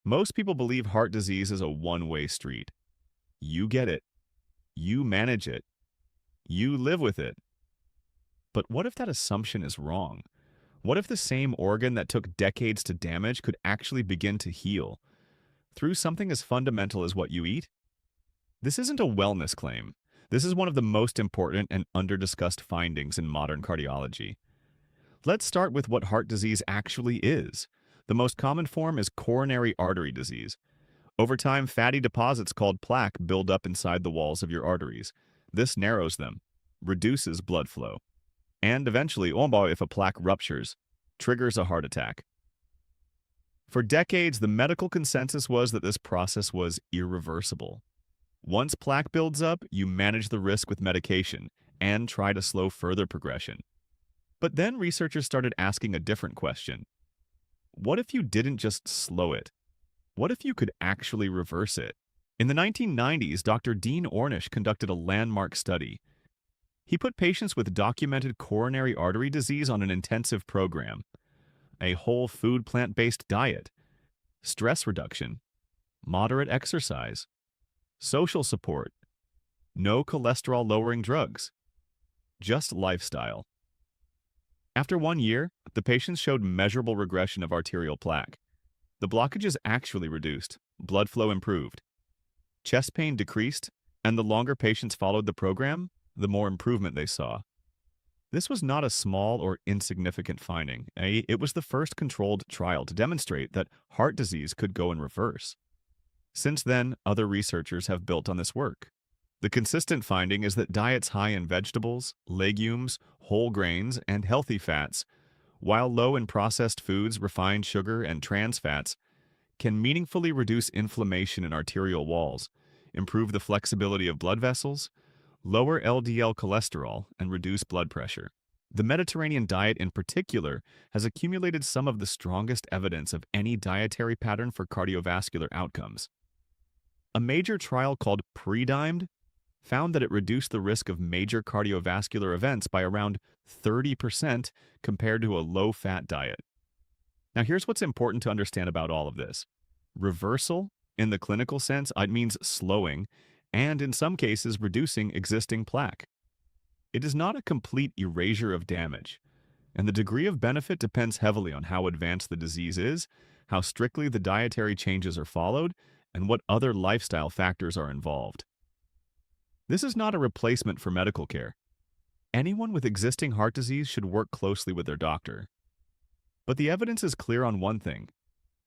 Most people believe heart disease is a one-way street. You get it, you manage it, you live with it. But what if that assumption is wrong? What if the same organ that took decades to damage could actually begin to heal through something as fundamental as what you eat? This isn't a wellness claim. This is one of the most important and under-discussed findings in modern cardiology. Let's start with what heart disease actually is. The most common form is coronary artery disease. Over time, fatty deposits called plaque build up inside the walls of your arteries. This narrows them, reduces blood flow, and eventually, if a plaque ruptures, triggers a heart attack. For decades, the medical consensus was that this process was irreversible. Once plaque builds up, you manage the risk with medication and try to slow further progression. But then researchers started asking a different question. What if you didn't just slow it? What if you could actually reverse it? In the 1990s, Dr. Dean Ornish conducted a landmark study. He put patients with documented coronary artery disease on an intensive program, a whole food plant-based diet, stress reduction, moderate exercise, social support, no cholesterol-lowering drugs, just lifestyle. After 1 year, the patients showed measurable regression of arterial plaque. The blockages actually reduced, blood flow improved, chest pain decreased, and the longer patients followed the program, the more improvement they saw. This was not a small or insignificant finding. It was the first controlled trial to demonstrate that heart disease could go in reverse. Since then, other researchers have built on this work. The consistent finding is that diets high in vegetables, legumes, whole grains, and healthy fats, while low in processed foods, refined sugar, and trans fats, can meaningfully reduce inflammation in arterial walls, improve the flexibility of blood vessels, lower LDL cholesterol, and reduce blood pressure. The Mediterranean diet in particular has accumulated some of the strongest evidence of any dietary pattern for cardiovascular outcomes. A major trial called PREDIMED found that it reduced the risk of major cardiovascular events by around 30% compared to a low-fat diet. Now, here's what's important to understand about all of this. Reversal, in the clinical sense, it means slowing, and in some cases, reducing existing plaque. It is not a complete erasure of damage, and the degree of benefit depends heavily on how advanced the disease is, how strictly the dietary changes are followed, and what other lifestyle factors are involved. This is not a replacement for medical care. Anyone with existing heart disease should work closely with their doctor. But the evidence is clear on one thing.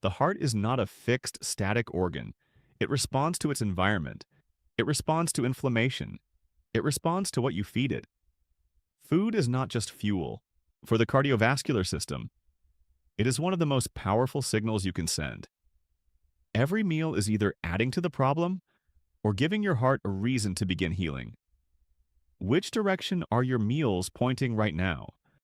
The heart is not a fixed, static organ. It responds to its environment. It responds to inflammation. It responds to what you feed it. Food is not just fuel. For the cardiovascular system, it is one of the most powerful signals you can send. Every meal is either adding to the problem or giving your heart a reason to begin healing. Which direction are your meals pointing right now?